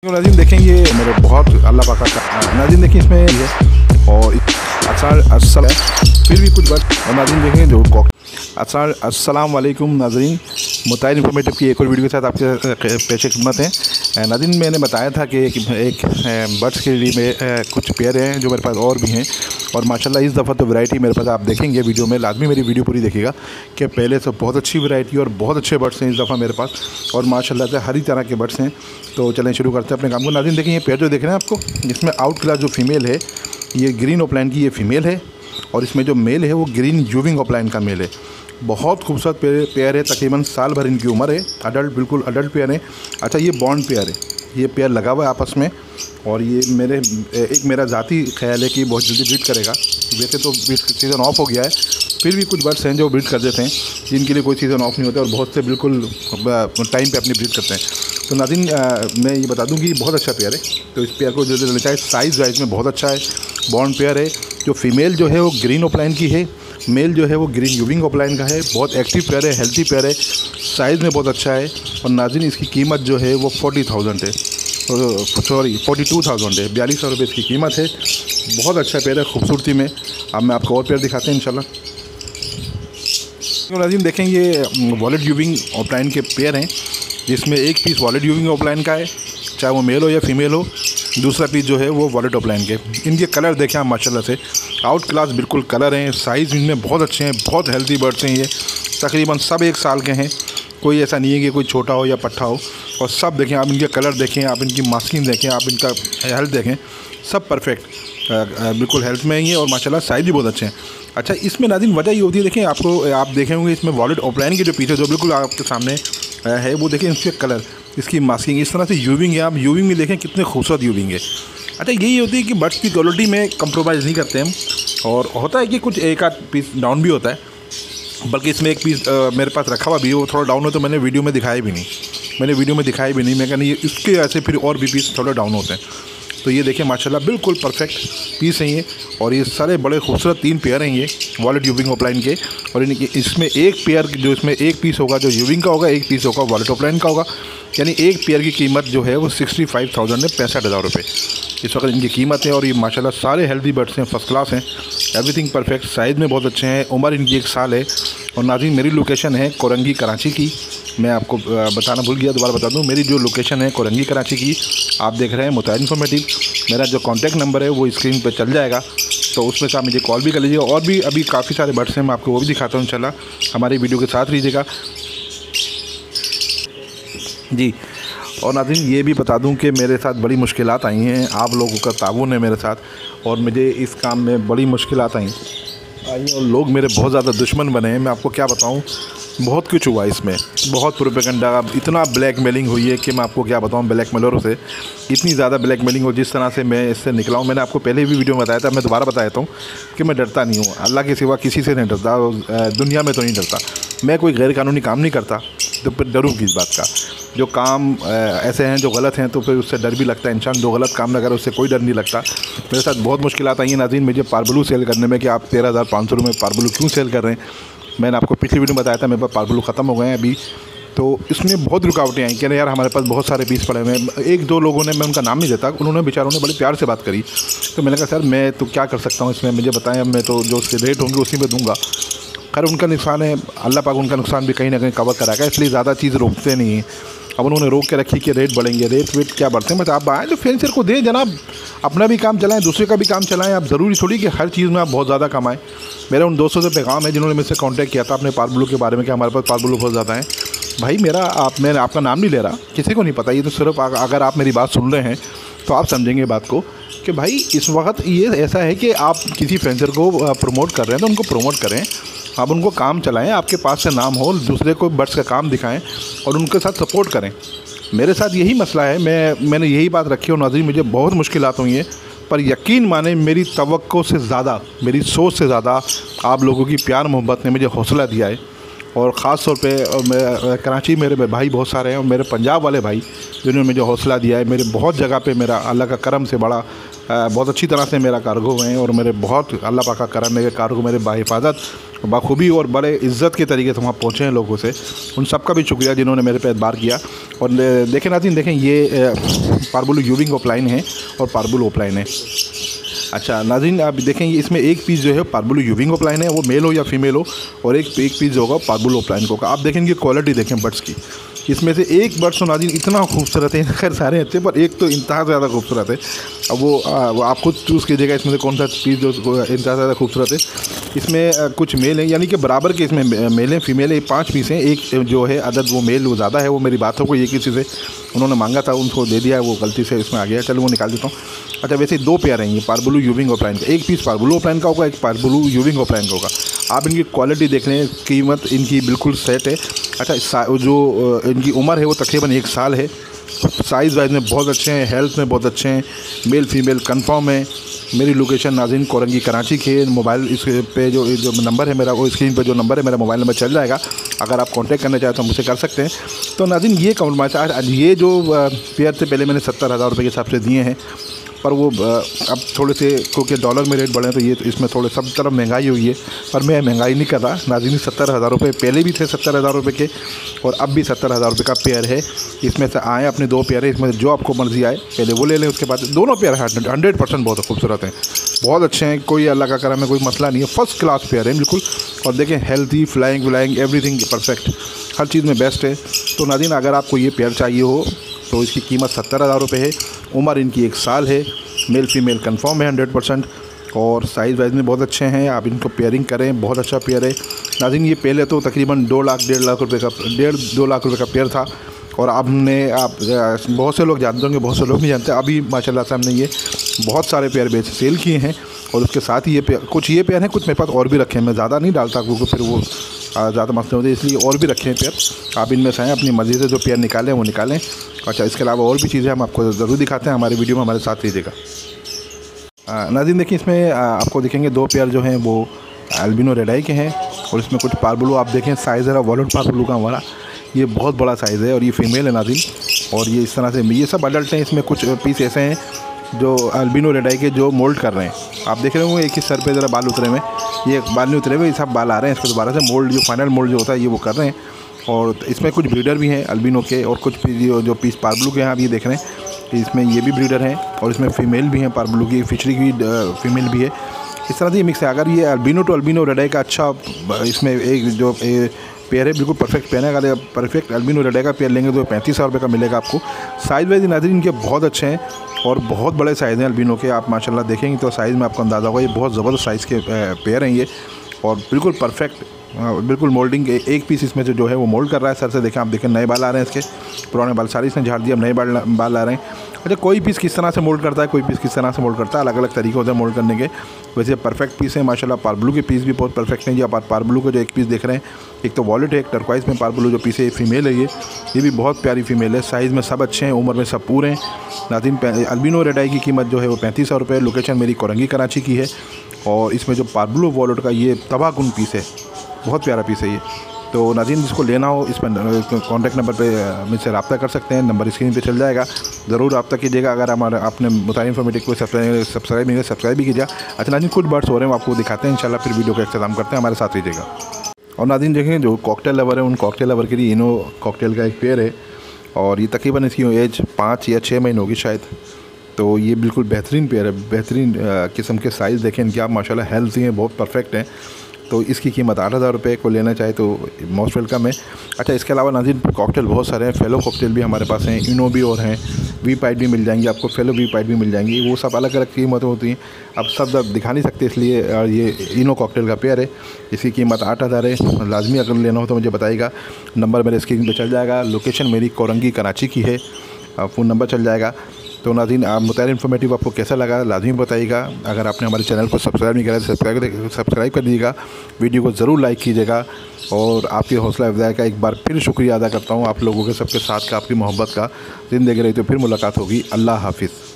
नाज़रीन देखें ये मेरे बहुत अल्लाह पाक का नाज़रीन देखें इसमें है और असार असल है फिर भी कुछ बात और नाज़रीन देखें जो असार अस्सलाम वालेकुम नाज़रीन मुताइन इन्फॉर्मेटिव की एक और वीडियो के साथ आपके पेश खिदमत हैं। नाज़रीन मैंने बताया था कि एक बर्ड्स के लिए में कुछ पेयर हैं जो मेरे पास और भी हैं और माशाल्लाह इस दफ़ा तो वैरायटी मेरे पास आप देखेंगे वीडियो में, लाजमी मेरी वीडियो पूरी देखिएगा कि पहले से बहुत अच्छी वैरायटी और बहुत अच्छे बर्ड्स हैं इस दफ़ा मेरे पास और माशाल्लाह से हर ही तरह के बर्ड्स हैं। तो चलें शुरू करते हैं अपने काम को। नाज़रीन देखें ये पेयर जो देख रहे हैं आपको, इसमें आउट क्लास जो फीमेल है ये ग्रीन ओपलाइन की ये फ़ीमेल है और इसमें जो मेल है वो ग्रीन यूविंग ओपलाइन का मेल है। बहुत खूबसूरत पेयर है, तकरीबन साल भर इनकी उम्र है, अडल्ट बिल्कुल अडल्ट पेयर है। अच्छा ये बॉन्ड पेयर है, ये पेयर लगा हुआ है आपस में और ये मेरा ज़ाती ख्याल है कि बहुत जल्दी ब्रीड करेगा। वैसे तो ब्रीड सीज़न ऑफ हो गया है, फिर भी कुछ बर्ड्स हैं जो ब्रीड कर देते हैं जिनके लिए कोई सीज़न ऑफ नहीं होता और बहुत से बिल्कुल टाइम पे अपनी ब्रीड करते हैं। तो नाज़रीन मैं ये बता दूं कि बहुत अच्छा पेयर है, तो इस पेयर को जो लेना चाहे साइज़ वाइज में बहुत अच्छा है। बॉन्ड पेयर है, जो फीमेल जो है वो ग्रीन ओपलाइन की है, मेल जो है वो ग्रीन यूविंग ओपलाइन का है। बहुत एक्टिव पेयर है, हेल्थी पेयर है, साइज़ में बहुत अच्छा है और नाज़रीन इसकी कीमत जो है वो 40,000 है, सॉरी 42,000 है, 4200 रुपये इसकी कीमत है। बहुत अच्छा पेयर है खूबसूरती में। अब मैं आपको और पेयर दिखाते हैं इंशाल्लाह। तो नाज़रीन देखें ये वॉलेट यूविंग ओपलाइन के पेयर हैं जिसमें एक पीस वॉलेट यूविंग ओपलाइन का है, चाहे वो मेल हो या फीमेल हो, दूसरा पीस जो है वो वॉलेट ओपलाइन के। इनके कलर देखें आप माशाल्लाह से आउट क्लास बिल्कुल कलर हैं, साइज़ इनमें बहुत अच्छे हैं, बहुत हेल्दी बर्ड्स हैं। ये तकरीबन सब 1 साल के हैं, कोई ऐसा नहीं है कि कोई छोटा हो या पट्ठा हो। और सब देखें आप, इनके कलर देखें आप, इनकी मास्किंग देखें आप, इनका हेल्थ देखें, सब परफेक्ट बिल्कुल हेल्थ में ही है और माशाल्लाह साइज़ भी बहुत अच्छे हैं। अच्छा इसमें नाज़रीन वजह ये होती है, देखें आपको आप देखे होंगे इसमें वॉलेट ओपलाइन के जो पीछे जो बिल्कुल आपके सामने है वो देखें इसके कलर, इसकी मास्किंग, इस तरह से यूविंग है। आप यूविंग में देखें कितने खूबसूरत यूविंग है। अच्छा यही होती है कि बर्ड्स की क्वालिटी में कंप्रोमाइज़ नहीं करते हम, और होता है कि कुछ एक आध पीस डाउन भी होता है, बल्कि इसमें एक पीस मेरे पास रखा हुआ भी है, वो थोड़ा डाउन हो तो मैंने वीडियो में दिखाया भी नहीं, मैं कहना ये इसके ऐसे फिर और भी पीस थोड़ा डाउन होते हैं। तो ये देखें माशाल्लाह बिल्कुल परफेक्ट पीस हैं ये, और ये सारे बड़े खूबसूरत 3 पेयर हैं ये वॉलेट यूविंग ओपलाइन के। और इसमें एक पेयर जो इसमें एक पीस होगा जो यूविंग का होगा, एक पीस होगा वॉलेट ओपलाइन का होगा, यानी एक पेयर की कीमत जो है वो 65,000 है, 65,000 रुपये इस वक्त इनकी कीमत है। और ये माशाल्लाह सारे हेल्दी बर्ड्स हैं, फर्स्ट क्लास हैं, एवरीथिंग परफेक्ट, साइज़ में बहुत अच्छे हैं, उम्र इनकी 1 साल है। और नाज़रीन मेरी लोकेशन है कोरंगी कराची की, मैं आपको बताना भूल गया, दोबारा बता दूं, मेरी जो लोकेशन है कोरंगी कराची की। आप देख रहे हैं मुताइन इन्फॉर्मेटिव, मेरा जो कॉन्टैक्ट नंबर है वो स्क्रीन पर चल जाएगा, तो उसमें से आप मुझे कॉल भी कर लीजिएगा। और भी अभी काफ़ी सारे बर्ड्स हैं, मैं आपको वो भी दिखाता हूँ इंशाल्लाह, हमारी वीडियो के साथ रहिएगा जी। और नाज़रीन ये भी बता दूं कि मेरे साथ बड़ी मुश्किलात आई हैं, आप लोगों का ताउन है मेरे साथ और मुझे इस काम में बड़ी मुश्किलात आई और लोग मेरे बहुत ज़्यादा दुश्मन बने हैं। मैं आपको क्या बताऊं, बहुत कुछ हुआ इसमें, बहुत प्रोपेगेंडा, इतना ब्लैकमेलिंग हुई है कि मैं आपको क्या बताऊं। ब्लैकमेलरों से इतनी ज़्यादा ब्लैकमेलिंग हो, जिस तरह से मैं इससे निकला हूं, मैंने आपको पहले भी वीडियो में बताया था, मैं दोबारा बताता हूं कि मैं डरता नहीं हूं, अल्लाह के सिवा किसी से नहीं डरता, दुनिया में तो नहीं डरता। मैं कोई गैर कानूनी काम नहीं करता तो फिर डरूँ किस बात का। जो काम ऐसे हैं जो गलत हैं तो फिर उससे डर भी लगता है इंसान, जो गलत काम ना करे उससे कोई डर नहीं लगता। मेरे साथ बहुत मुश्किलात आई हैं नाज़रीन मुझे पारबलू सेल करने में, कि आप 13,500 रुपये में पारबलू क्यों सेल कर रहे हैं। मैंने आपको पिछली वीडियो में बताया था मेरे पास पारबलू ख़त्म हो गए हैं अभी, तो इसमें बहुत रुकावटें आई कि यार हमारे पास बहुत सारे पीस पड़े हुए हैं। 1-2 लोगों ने, मैं उनका नाम नहीं देता, उन्होंने बेचारों ने बड़े प्यार से बात करी, तो मैंने कहा सर मैं तो क्या कर सकता हूँ इसमें, मुझे बताएं, अब मैं तो जो उसके रेट होंगे उसी में दूँगा। खैर उनका नुकसान है, अल्लाह पाक उनका नुकसान भी कहीं ना कहीं कवर कराएगा, इसलिए ज़्यादा चीज़ रोकते नहीं हैं। अब उन्होंने रोक के रखी कि रेट बढ़ेंगे, रेट वेट क्या बढ़ते हैं, बस आप आएँ तो फेंसर को दें जनाब, अपना भी काम चलाएं, दूसरे का भी काम चलाएं। आप ज़रूरी थोड़ी कि हर चीज़ में आप बहुत ज़्यादा कमाएं। मेरा उन दोस्तों से पैगाम है जिन्होंने मुझसे कांटेक्ट किया था अपने पारबलू के बारे में कि हमारे पास पारबलू बहुत ज़्यादा हैं। भाई मैं आपका नाम नहीं ले रहा, किसी को नहीं पता, ये तो सिर्फ अगर आप मेरी बात सुन रहे हैं तो आप समझेंगे बात को कि भाई इस वक्त ये ऐसा है कि आप किसी फ्रेंसर को प्रमोट कर रहे हैं तो उनको प्रमोट करें, आप उनको काम चलाएं, आपके पास से नाम हो, दूसरे को बर्ड्स का काम दिखाएं और उनके साथ सपोर्ट करें। मेरे साथ यही मसला है, मैंने यही बात रखी और नाज़रीन मुझे बहुत मुश्किलात हुई हैं, पर यकीन माने मेरी तवक्को से ज़्यादा, मेरी सोच से ज़्यादा आप लोगों की प्यार मोहब्बत ने मुझे हौसला दिया है। और ख़ास तौर पे कराची मेरे भाई बहुत सारे हैं और मेरे पंजाब वाले भाई जिन्होंने मुझे हौसला दिया है। मेरे बहुत जगह पे मेरा अल्लाह का करम से बड़ा बहुत अच्छी तरह से मेरा कार्गो हैं और मेरे बहुत अल्लाह पाक का करम है कि कार्गो मेरे बाहिफाजत बखूबी और बड़े इज़्ज़त के तरीके से वहाँ पहुँचे हैं लोगों से। उन सब का भी शुक्रिया जिन्होंने मेरे पे एतबार किया। और देखें नाज़रीन, देखें ये पार्बुल यूविंग ऑफलाइन है और पार्बुल ऑफलाइन है। अच्छा नाज़रीन, आप देखेंगे इसमें एक पीस जो है पार्बुल यूविंग ऑफलाइन है, वो मेल हो या फीमेल हो, और एक पीस जो होगा पार्बुल ऑफलाइन को। आप देखेंगे क्वालिटी देखें बर्ड्स की, इसमें से एक बर्ड्स नाज़रीन इतना खूबसूरत है, खैर सारे अच्छे पर एक तो इंतहा से ज़्यादा खूबसूरत है। अब वो आप खुद चूज़ कीजिएगा इसमें से कौन सा पीस जो इंतहा से ज़्यादा खूबसूरत है। इसमें कुछ मेल हैं, यानी कि बराबर के इसमें मेल हैं फीमेल है, 5 पीस हैं। एक जो है अदद वो मेल वो ज़्यादा है, वो मेरी बातों को ये किसी से उन्होंने मांगा था, उनको दे दिया है, वो गलती से इसमें आ गया। चलो वो निकाल देता हूँ। अच्छा वैसे 2 पेयर हैं ये पार्बुल यूविंग ऑफलाइन का, एक पीस पार्बुल ऑफलाइन का होगा, एक पार्बुल यूविंग ऑफलाइन का होगा। आप इनकी क्वालिटी देख लें, कीमत इनकी बिल्कुल सेट है। अच्छा जो इनकी उम्र है वो तकरीबन 1 साल है। साइज़ वाइज में बहुत अच्छे हैं, हेल्थ में बहुत अच्छे हैं, मेल फीमेल कंफर्म है। मेरी लोकेशन नाज़रीन कोरंगी कराची की है। मोबाइल इस पे जो नंबर है मेरा, वो स्क्रीन पे जो नंबर है मेरा मोबाइल नंबर चल जाएगा। अगर आप कांटेक्ट करना चाहें तो मुझसे कर सकते हैं। तो नाज़रीन ये ये जो पेयर थे पहले मैंने 70,000 रुपये के हिसाब से दिए हैं, पर वो अब थोड़े से क्योंकि डॉलर में रेट बढ़े हैं तो ये इसमें थोड़े सब तरफ महंगाई हुई है, पर मैं महंगाई नहीं कर रहा नाज़रीन। 70,000 रुपये पहले भी थे 70,000 रुपये के, और अब भी 70,000 रुपये का पेयर है। इसमें से आए अपने 2 पेयर है, इसमें जो आपको मर्ज़ी आए पहले वो ले लें, उसके बाद दोनों पेयर 100% बहुत खूबसूरत हैं, बहुत अच्छे हैं। कोई अल्लाह का करम है, कोई मसला नहीं है, फ़र्स्ट क्लास पेयर है बिल्कुल। और देखें हेल्थी, फ्लाइंग व्लाइंग एवरीथिंग परफेक्ट, हर चीज़ में बेस्ट है। तो नाज़रीन अगर आपको ये पेयर चाहिए हो तो इसकी कीमत 70,000 रुपये है। उम्र इनकी 1 साल है, मेल फीमेल कंफर्म है 100%, और साइज़ वाइज में बहुत अच्छे हैं। आप इनको पेयरिंग करें, बहुत अच्छा पेयर है नाज़रीन। ये पहले तो तकरीबन 2 लाख 1.5 लाख रुपये का 1.5-2 लाख रुपये का पेयर था, और आप बहुत से लोग जानते होंगे, बहुत से लोग नहीं जानते। अभी माशाल्लाह से हमने ये बहुत सारे पेयर सेल किए हैं, और उसके साथ ही ये पेयर कुछ हैं, कुछ मेरे पास और भी रखे हैं। मैं ज़्यादा नहीं डालता क्योंकि फिर वो ज़्यादा मसले होते, इसलिए और भी रखे हैं पेयर। आप इनमें से आएँ, अपनी मर्ज़ी से जो पेयर निकालें वो निकालें। अच्छा इसके अलावा और भी चीज़ें हम आपको ज़रूर दिखाते हैं, हमारी वीडियो में हमारे साथ लीजिएगा। नाज़रीन देखिए इसमें आपको दिखेंगे 2 पेयर जो हैं वो अल्बिनो रेड आई के हैं, और इसमें कुछ पार्बुलो आप देखें साइज़ है वॉलेट पार्बुलो का हमारा, ये बहुत बड़ा साइज़ है, और ये फीमेल है नाज़रीन। और ये इस तरह से ये सब अडल्ट हैं। इसमें कुछ पीस ऐसे हैं जो अल्बिनो रेड आई के जो मोल्ड कर रहे हैं। आप देख रहे होंगे एक ही सर पे ज़रा बाल उतरे हुए, ये बाल नहीं उतरे हुए, ये सब बाल आ रहे हैं। इसको दोबारा से मोल्ड जो फाइनल मोल्ड जो होता है ये वो कर रहे हैं। और इसमें कुछ ब्रीडर भी हैं अल्बिनो के, और कुछ जो पीस पार्बुलो के हैं आप ये देख रहे हैं, इसमें ये भी ब्रीडर हैं, और इसमें फ़ीमेल भी हैं पार्बुलो की, फिशरी की फ़ीमेल भी है। इस तरह से ये मिक्स है। अगर ये अल्बिनो टू अल्बिनो रेड आई का अच्छा इसमें एक जो पेयर है बिल्कुल परफेक्ट पेयर है। अगर आप परफेक्ट अल्बिनो रेड आई का पेयर लेंगे तो 35,000 रुपये का मिलेगा आपको। साइज़ वाइज नाज़रीन इनके बहुत अच्छे हैं, और बहुत बड़े साइज़ हैं अल्बिनो के। आप माशाल्लाह देखेंगे तो साइज़ में आपको अंदाज़ा होगा, ये बहुत ज़बरदस्त साइज़ के पेयर हैं ये, और बिल्कुल परफेक्ट, बिल्कुल मोल्डिंग। एक पीस इसमें से जो है वो मोल्ड कर रहा है सर से। देखें आप देखें नए बाल आ रहे हैं इसके, पुराने बाल सारे इसने झाड़ दिए, अब नए बाल आ रहे हैं। अच्छा कोई पीस किस तरह से मोल्ड करता है, कोई पीस किस तरह से मोल्ड करता है, अलग अलग तरीके होते हैं मोल्ड करने के। वैसे परफेक्ट पीस है माशाल्लाह। पार्बुलो के पीस भी बहुत परफेक्ट हैं जी। आप पार्बुलो का जो एक पीस देख रहे हैं, एक तो वॉलेट है, एक टर्कवाइज में पार्बुलो जो पीस है फीमेल है, ये भी बहुत प्यारी फीमेल है। साइज़ में सब अच्छे हैं, उम्र में सब पूरे हैं नाज़रीन। अल्बिनो रेड आई की कीमत जो है वो 3500 रुपये। लोकेशन मेरी कोरंगी कराची की है, और इसमें जो पार्बुलो वॉलेट का ये तबाहकुन पीस है, बहुत प्यारा पीस है ये। तो नाज़रीन जिसको लेना हो इस पर कॉन्टैक्ट नंबर पे मुझसे रब्ता कर सकते हैं, नंबर स्क्रीन पे चल जाएगा, ज़रूर रब्ता कीजिएगा। अगर हमारा आपने मुताबिक इन्फॉर्मेटिव को सब्सक्राइब नहीं सब्सक्राइब भी कीजिएगा। अच्छा नाज़रीन कुछ बर्ड्स हो रहे हैं, आपको दिखाते हैं इंशाल्लाह, फिर वीडियो का इंतजाम करते हैं, हमारे साथ लीजिएगा। और नाज़रीन देखें जो कॉकटेल लवर है, उन कॉकटेल लवर के लिए इनो कॉकटेल का एक पेयर है, और ये तकरीबन इसकी एज 5 या 6 महीने होगी शायद। तो ये बिल्कुल बेहतरीन पेयर है, बेहतरीन किस्म के साइज़ देखें इनके आप माशाल्लाह, हेल्थी हैं, बहुत परफेक्ट हैं। तो इसकी कीमत 8,000 रुपये को लेना चाहे तो मोस्ट वेलकम है। अच्छा इसके अलावा नाज़रीन कॉकटेल बहुत सारे हैं, फेलो कॉकटेल भी हमारे पास हैं, इनो भी और हैं, वी पाइट भी मिल जाएंगी आपको, फेलो वी पाइट भी मिल जाएंगी। वो सब अलग अलग कीमतें होती हैं, अब सब दिखा नहीं सकते, इसलिए ये इनो कॉकटेल का पेयर है, इसकी कीमत 8,000 है। लाजमी अगर लेना हो तो मुझे बताइएगा, नंबर मेरे स्क्रीन पर चल जाएगा। लोकेशन मेरी कोरंगी कराची की है, फ़ोन नंबर चल जाएगा। तो नाज़रीन आप मुताबिक इन्फॉर्मेटिव आपको कैसा लगा लाजमी बताइएगा। अगर आपने हमारे चैनल को सब्सक्राइब नहीं करा तो सब्सक्राइब कर दीजिएगा, वीडियो को ज़रूर लाइक कीजिएगा। और आपकी हौसला अफजाई का एक बार फिर शुक्रिया अदा करता हूँ, आप लोगों के सबके साथ का, आपकी मोहब्बत का। ज़िंदगी रही तो फिर मुलाकात होगी। अल्लाह हाफिज़।